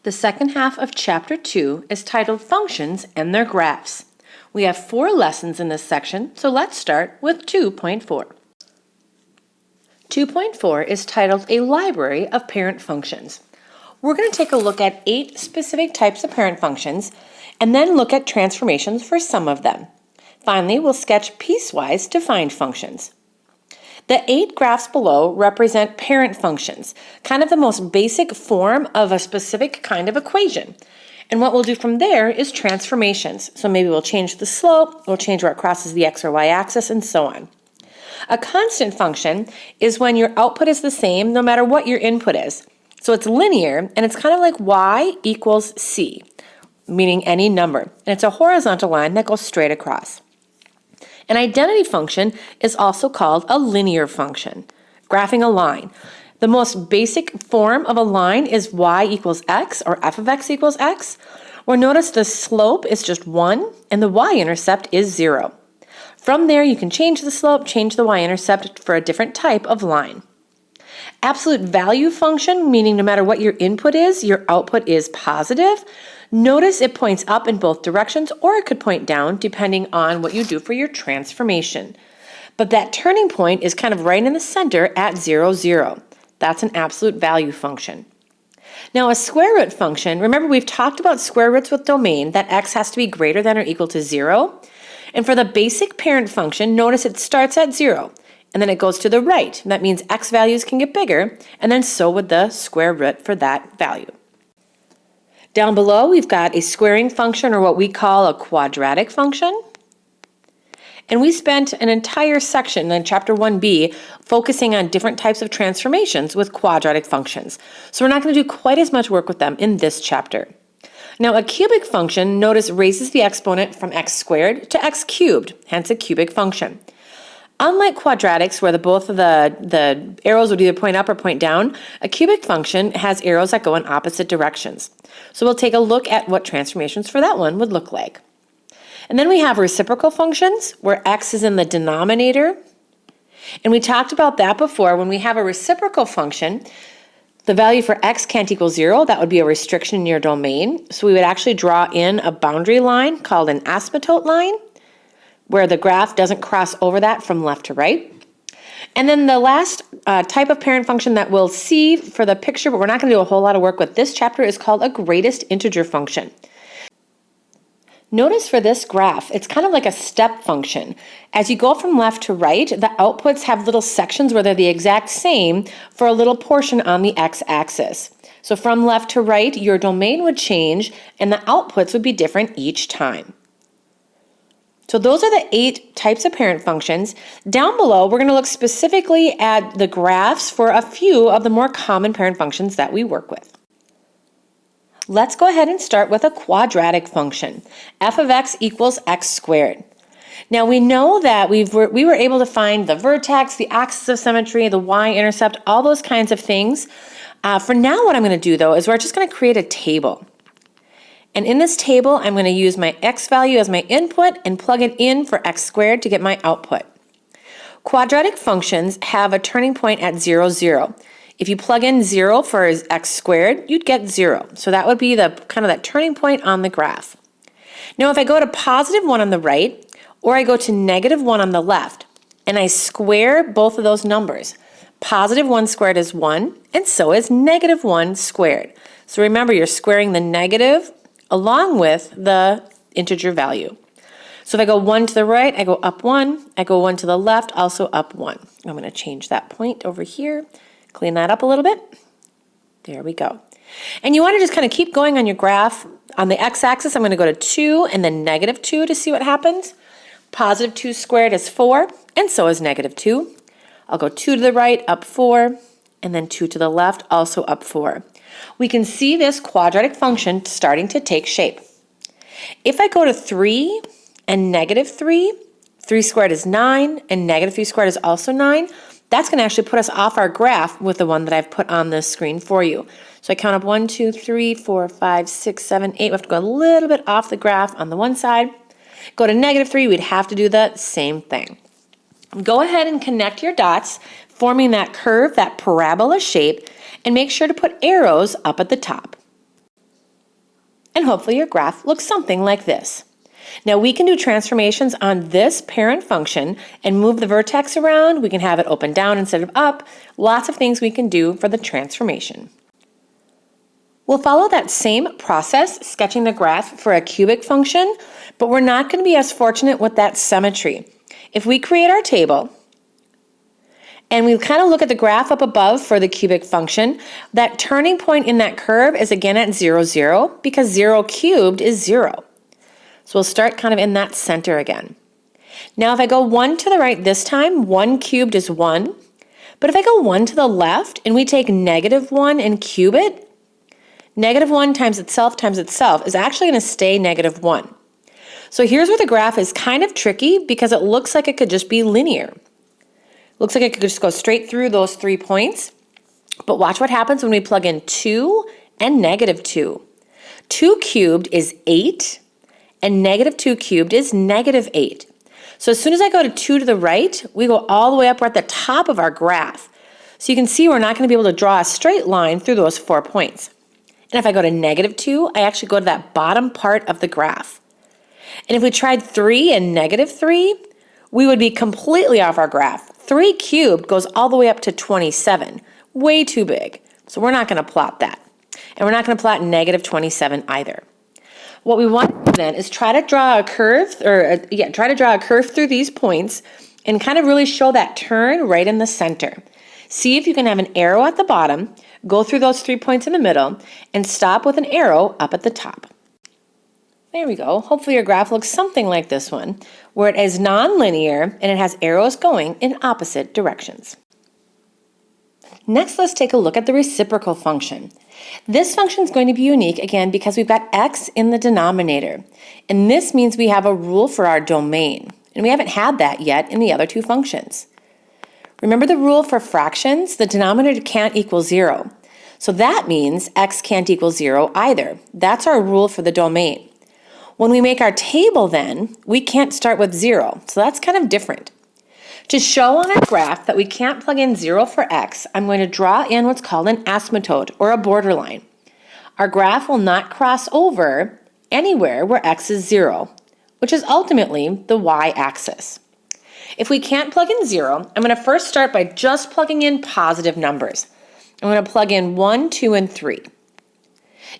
The second half of Chapter 2 is titled Functions and Their Graphs. We have 4 lessons in this section, so let's start with 2.4. 2.4 is titled A Library of Parent Functions. We're going to take a look at 8 specific types of parent functions and then look at transformations for some of them. Finally, we'll sketch piecewise defined functions. The 8 graphs below represent parent functions, kind of the most basic form of a specific kind of equation. And what we'll do from there is transformations. So maybe we'll change the slope, we'll change where it crosses the x or y axis, and so on. A constant function is when your output is the same no matter what your input is. So it's linear, and it's kind of like y equals c, meaning any number. And it's a horizontal line that goes straight across. An identity function is also called a linear function, graphing a line. The most basic form of a line is y equals x or f of x equals x, where notice the slope is just 1 and the y-intercept is 0. From there, you can change the slope, change the y-intercept for a different type of line. Absolute value function, meaning no matter what your input is, your output is positive. Notice it points up in both directions, or it could point down depending on what you do for your transformation. But that turning point is kind of right in the center at 0, 0. That's an absolute value function. Now a square root function, remember we've talked about square roots with domain, that x has to be greater than or equal to 0. And for the basic parent function, notice it starts at 0. And then it goes to the right. That means x values can get bigger, and then so would the square root for that value. Down below, we've got a squaring function, or what we call a quadratic function. And we spent an entire section in Chapter 1b focusing on different types of transformations with quadratic functions. So we're not going to do quite as much work with them in this chapter. Now, a cubic function, notice, raises the exponent from x squared to x cubed, hence a cubic function. Unlike quadratics, where both of the arrows would either point up or point down, a cubic function has arrows that go in opposite directions. So we'll take a look at what transformations for that one would look like. And then we have reciprocal functions, where x is in the denominator. And we talked about that before. When we have a reciprocal function, the value for x can't equal 0. That would be a restriction in your domain. So we would actually draw in a boundary line called an asymptote line, where the graph doesn't cross over that from left to right. And then the last type of parent function that we'll see for the picture, but we're not going to do a whole lot of work with this chapter, is called a greatest integer function. Notice for this graph, it's kind of like a step function. As you go from left to right, the outputs have little sections where they're the exact same for a little portion on the x-axis. So from left to right, your domain would change and the outputs would be different each time. So those are the 8 types of parent functions. Down below, we're going to look specifically at the graphs for a few of the more common parent functions that we work with. Let's go ahead and start with a quadratic function. F of x equals x squared. Now we know that we were able to find the vertex, the axis of symmetry, the y-intercept, all those kinds of things. For now, what I'm going to do though is we're just going to create a table. And in this table, I'm going to use my x value as my input and plug it in for x squared to get my output. Quadratic functions have a turning point at 0, 0. If you plug in 0 for x squared, you'd get 0. So that would be the kind of that turning point on the graph. Now if I go to positive 1 on the right, or I go to negative 1 on the left, and I square both of those numbers, positive 1 squared is 1, and so is negative 1 squared. So remember, you're squaring the negative along with the integer value. So if I go 1 to the right, I go up 1. I go 1 to the left, also up 1. I'm going to change that point over here, clean that up a little bit. There we go. And you want to just kind of keep going on your graph. On the x-axis, I'm going to go to 2 and then negative 2 to see what happens. Positive 2 squared is 4, and so is negative 2. I'll go 2 to the right, up 4, and then 2 to the left, also up 4. We can see this quadratic function starting to take shape. If I go to 3 and negative 3, 3 squared is 9, and negative 3 squared is also 9, that's going to actually put us off our graph with the one that I've put on the screen for you. So I count up 1, 2, 3, 4, 5, 6, 7, 8. We have to go a little bit off the graph on the one side. Go to negative 3, we'd have to do the same thing. Go ahead and connect your dots, forming that curve, that parabola shape, and make sure to put arrows up at the top. And hopefully your graph looks something like this. Now we can do transformations on this parent function and move the vertex around. We can have it open down instead of up. Lots of things we can do for the transformation. We'll follow that same process, sketching the graph for a cubic function, but we're not going to be as fortunate with that symmetry. If we create our table, and we kind of look at the graph up above for the cubic function, that turning point in that curve is again at 0, 0, because 0 cubed is 0. So we'll start kind of in that center again. Now if I go 1 to the right this time, 1 cubed is 1. But if I go 1 to the left and we take -1 and cube it, -1 times itself is actually going to stay -1. So here's where the graph is kind of tricky because it looks like it could just be linear. Looks like it could just go straight through those 3 points. But watch what happens when we plug in 2 and -2. 2 cubed is 8. And -2 cubed is -8. So as soon as I go to 2 to the right, we go all the way up. We're at the top of our graph. So you can see we're not going to be able to draw a straight line through those 4 points. And if I go to -2, I actually go to that bottom part of the graph. And if we tried 3 and -3, we would be completely off our graph. 3 cubed goes all the way up to 27. Way too big. So we're not going to plot that. And we're not going to plot -27 either. What we want to do then is try to draw a curve, through these points and kind of really show that turn right in the center. See if you can have an arrow at the bottom, go through those 3 points in the middle, and stop with an arrow up at the top. There we go. Hopefully your graph looks something like this one, where it is nonlinear and it has arrows going in opposite directions. Next, let's take a look at the reciprocal function. This function is going to be unique again because we've got x in the denominator. And this means we have a rule for our domain. And we haven't had that yet in the other 2 functions. Remember the rule for fractions? The denominator can't equal 0. So that means x can't equal 0 either. That's our rule for the domain. When we make our table then, we can't start with 0. So that's kind of different. To show on our graph that we can't plug in 0 for x, I'm going to draw in what's called an asymptote, or a borderline. Our graph will not cross over anywhere where x is 0, which is ultimately the y-axis. If we can't plug in 0, I'm going to first start by just plugging in positive numbers. I'm going to plug in 1, 2, and 3.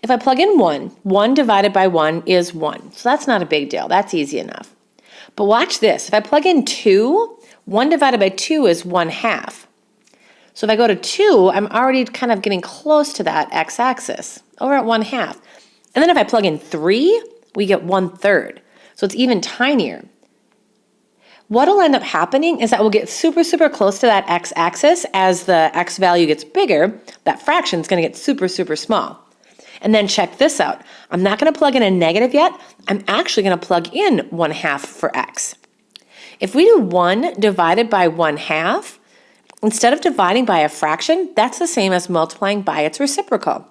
If I plug in 1, 1 divided by 1 is 1. So that's not a big deal. That's easy enough. But watch this. If I plug in 2, 1 divided by 2 is 1/2. So if I go to 2, I'm already kind of getting close to that x-axis, over at 1/2. And then if I plug in 3, we get 1/3. So it's even tinier. What'll end up happening is that we'll get super, super close to that x-axis. As the x value gets bigger, that fraction is going to get super, super small. And then check this out. I'm not going to plug in a negative yet. I'm actually going to plug in 1/2 for x. If we do 1 divided by 1/2, instead of dividing by a fraction, that's the same as multiplying by its reciprocal.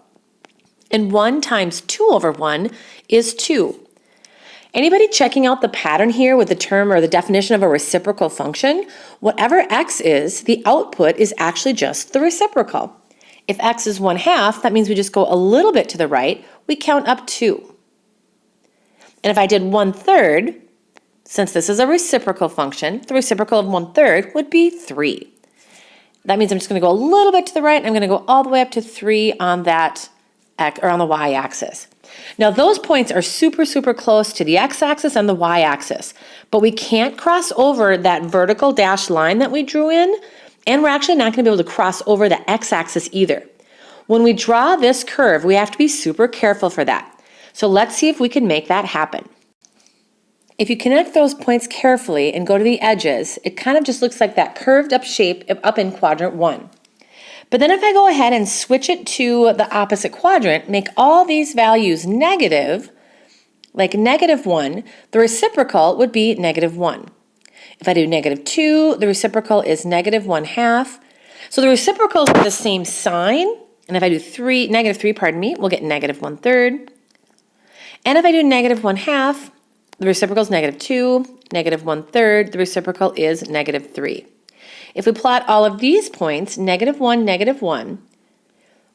And 1 times 2 over 1 is 2. Anybody checking out the pattern here with the term or the definition of a reciprocal function? Whatever x is, the output is actually just the reciprocal. If x is 1/2, that means we just go a little bit to the right. We count up 2. And if I did 1/3, since this is a reciprocal function, the reciprocal of 1/3 would be 3. That means I'm just going to go a little bit to the right, and I'm going to go all the way up to 3 on that on the y-axis. Now those points are super, super close to the x-axis and the y-axis, but we can't cross over that vertical dashed line that we drew in, and we're actually not going to be able to cross over the x-axis either. When we draw this curve, we have to be super careful for that. So let's see if we can make that happen. If you connect those points carefully and go to the edges, it kind of just looks like that curved up shape up in quadrant 1. But then if I go ahead and switch it to the opposite quadrant, make all these values negative, like -1, the reciprocal would be -1. If I do -2, the reciprocal is -1/2. So the reciprocals are the same sign, and if I do -3, we'll get -1/3. And if I do -1/2, the reciprocal is -2, -1/3, the reciprocal is -3. If we plot all of these points, -1, -1,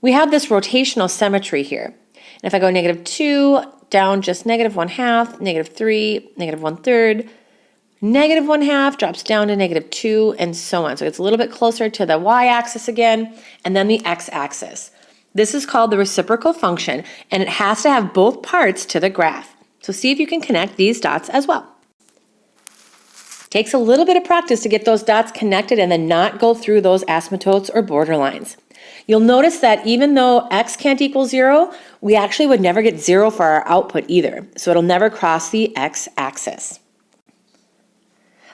we have this rotational symmetry here. And if I go -2, down just -1/2, -3, -1/3, -1/2 drops down to -2, and so on. So it's a little bit closer to the y-axis again, and then the x-axis. This is called the reciprocal function, and it has to have both parts to the graph. So see if you can connect these dots as well. Takes a little bit of practice to get those dots connected and then not go through those asymptotes or borderlines. You'll notice that even though x can't equal 0, we actually would never get 0 for our output either. So it'll never cross the x-axis.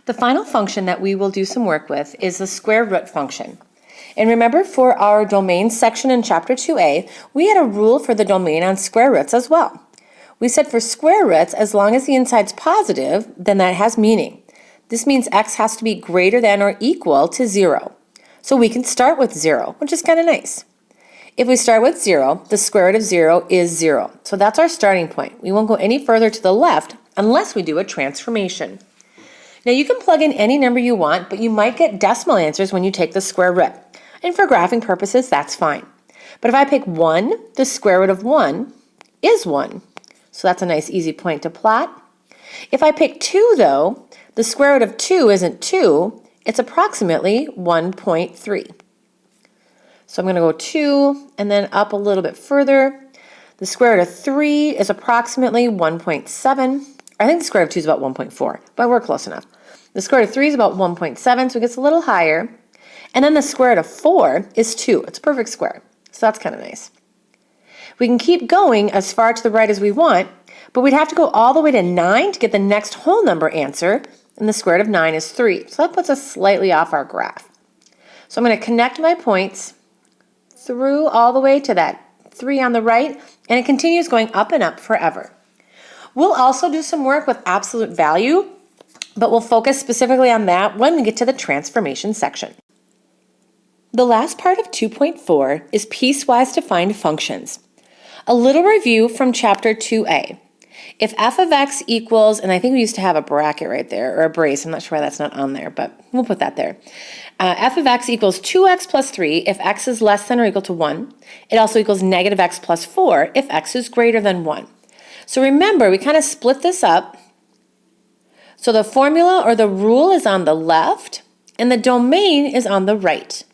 The final function that we will do some work with is the square root function. And remember, for our domain section in Chapter 2a, we had a rule for the domain on square roots as well. We said for square roots, as long as the inside's positive, then that has meaning. This means x has to be greater than or equal to 0. So we can start with 0, which is kind of nice. If we start with 0, the square root of 0 is 0. So that's our starting point. We won't go any further to the left unless we do a transformation. Now you can plug in any number you want, but you might get decimal answers when you take the square root. And for graphing purposes, that's fine. But if I pick 1, the square root of 1 is 1. So that's a nice easy point to plot. If I pick 2 though, the square root of 2 isn't 2, it's approximately 1.3. So I'm going to go 2 and then up a little bit further. The square root of 3 is approximately 1.7. I think the square root of 2 is about 1.4, but we're close enough. The square root of 3 is about 1.7, so it gets a little higher. And then the square root of 4 is 2. It's a perfect square, so that's kind of nice. We can keep going as far to the right as we want, but we'd have to go all the way to 9 to get the next whole number answer, and the square root of 9 is 3. So that puts us slightly off our graph. So I'm going to connect my points through all the way to that 3 on the right, and it continues going up and up forever. We'll also do some work with absolute value, but we'll focus specifically on that when we get to the transformation section. The last part of 2.4 is piecewise defined functions. A little review from Chapter 2a. If f of x equals, and I think we used to have a bracket right there, or a brace, I'm not sure why that's not on there, but we'll put that there. F of x equals 2x plus 3 if x is less than or equal to 1. It also equals negative x plus 4 if x is greater than 1. So remember, we kind of split this up. So the formula or the rule is on the left, and the domain is on the right.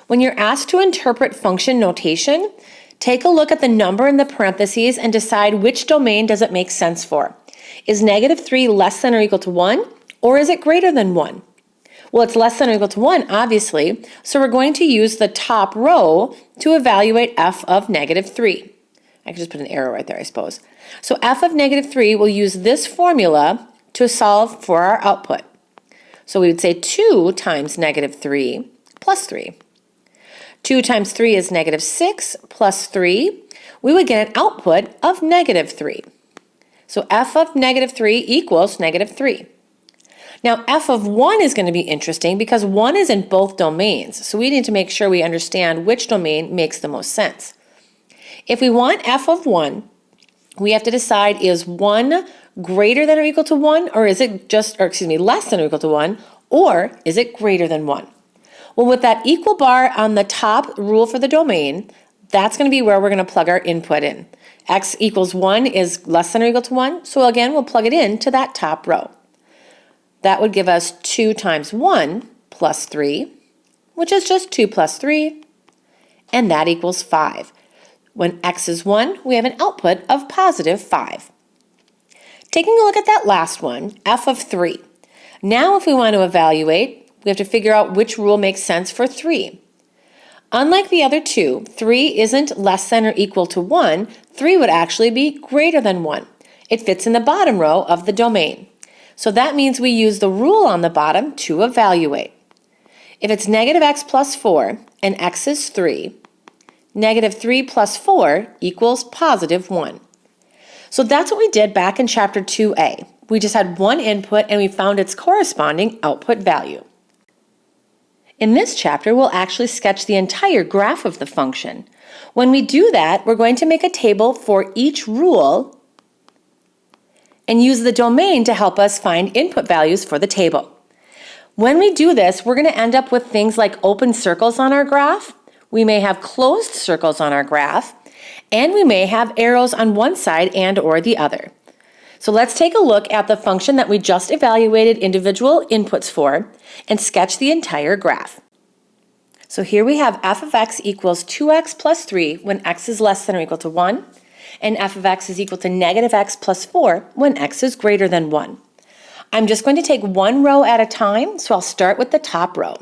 When you're asked to interpret function notation, take a look at the number in the parentheses and decide which domain does it make sense for. Is negative 3 less than or equal to 1, or is it greater than 1? Well, it's less than or equal to 1, obviously, so we're going to use the top row to evaluate f of negative 3. I could just put an arrow right there, I suppose. So f of negative 3 will use this formula to solve for our output. So we would say 2 times negative 3 plus 3. 2 times 3 is negative 6 plus 3. We would get an output of negative 3. So f of negative 3 equals negative 3. Now f of 1 is going to be interesting because 1 is in both domains. So we need to make sure we understand which domain makes the most sense. If we want f of 1, we have to decide, is 1 greater than or equal to 1, or is it less than or equal to 1, or is it greater than 1? Well, with that equal bar on the top rule for the domain, that's going to be where we're going to plug our input in. X equals 1 is less than or equal to 1, so again, we'll plug it in to that top row. That would give us 2 times 1 plus 3, which is just 2 plus 3, and that equals 5. When x is 1, we have an output of positive 5. Taking a look at that last one, f of 3. Now if we want to evaluate, we have to figure out which rule makes sense for 3. Unlike the other two, 3 isn't less than or equal to 1. 3 would actually be greater than 1. It fits in the bottom row of the domain. So that means we use the rule on the bottom to evaluate. If it's negative x plus 4 and x is 3, negative 3 plus 4 equals positive 1. So that's what we did back in Chapter 2a. We just had one input and we found its corresponding output value. In this chapter, we'll actually sketch the entire graph of the function. When we do that, we're going to make a table for each rule and use the domain to help us find input values for the table. When we do this, we're going to end up with things like open circles on our graph, We may have closed circles on our graph, and we may have arrows on one side and or the other. So let's take a look at the function that we just evaluated individual inputs for and sketch the entire graph. So here we have f of x equals 2x plus 3 when x is less than or equal to 1, and f of x is equal to negative x plus 4 when x is greater than 1. I'm just going to take one row at a time, so I'll start with the top row.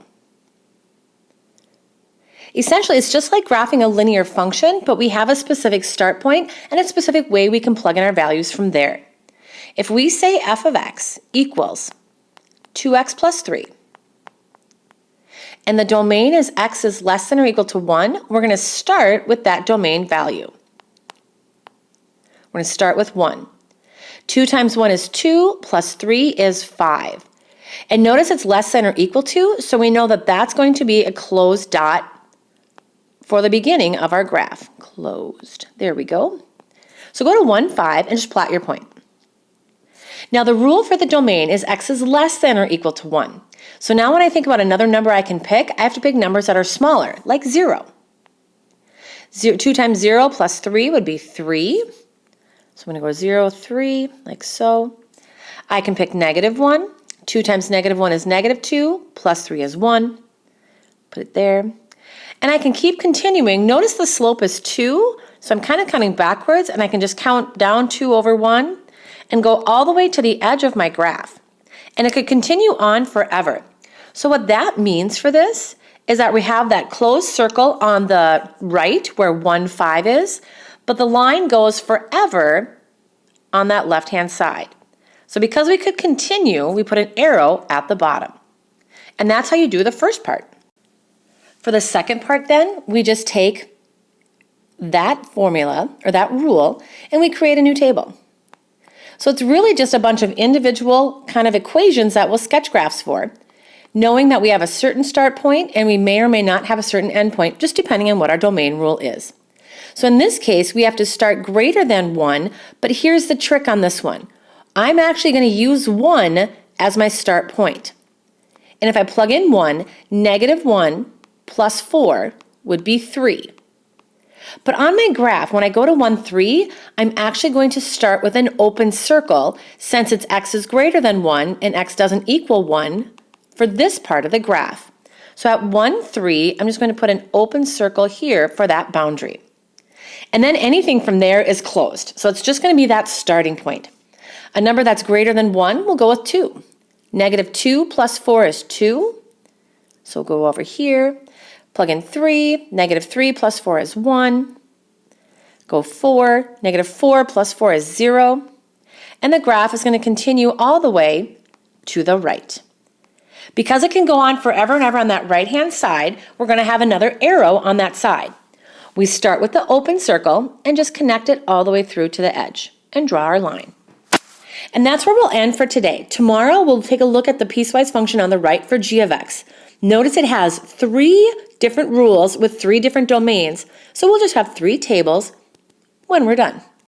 Essentially, it's just like graphing a linear function, but we have a specific start point and a specific way we can plug in our values from there. If we say f of x equals 2x plus 3, and the domain is x is less than or equal to 1, we're going to start with that domain value. We're going to start with 1. 2 times 1 is 2, plus 3 is 5. And notice it's less than or equal to, so we know that that's going to be a closed dot for the beginning of our graph. Closed. There we go. So go to 1, 5 and just plot your point. Now the rule for the domain is x is less than or equal to 1. So now when I think about another number I can pick, I have to pick numbers that are smaller, like 0. 2 times 0 plus 3 would be 3. So I'm going to go 0, 3, like so. I can pick negative 1. 2 times negative 1 is negative 2, plus 3 is 1. Put it there. And I can keep continuing. Notice the slope is 2, so I'm kind of counting backwards, and I can just count down 2 over 1 and go all the way to the edge of my graph. And it could continue on forever. So what that means for this is that we have that closed circle on the right where 1, 5 is, but the line goes forever on that left-hand side. So because we could continue, we put an arrow at the bottom. And that's how you do the first part. For the second part then, we just take that formula or that rule and we create a new table. So it's really just a bunch of individual kind of equations that we'll sketch graphs for, knowing that we have a certain start point and we may or may not have a certain end point, just depending on what our domain rule is. So in this case, we have to start greater than 1, but here's the trick on this one. I'm actually going to use 1 as my start point. And if I plug in 1, negative 1 plus 4 would be 3. But on my graph, when I go to 1, 3, I'm actually going to start with an open circle since it's x is greater than 1 and x doesn't equal 1 for this part of the graph. So at 1, 3, I'm just going to put an open circle here for that boundary. And then anything from there is closed. So it's just going to be that starting point. A number that's greater than 1 will go with 2. Negative 2 plus 4 is 2. So we'll go over here. Plug in 3, negative 3 plus 4 is 1. Go 4, negative 4 plus 4 is 0. And the graph is going to continue all the way to the right. Because it can go on forever and ever on that right-hand side, we're going to have another arrow on that side. We start with the open circle and just connect it all the way through to the edge and draw our line. And that's where we'll end for today. Tomorrow we'll take a look at the piecewise function on the right for g of x. Notice it has 3 different rules with 3 different domains, so we'll just have 3 tables when we're done.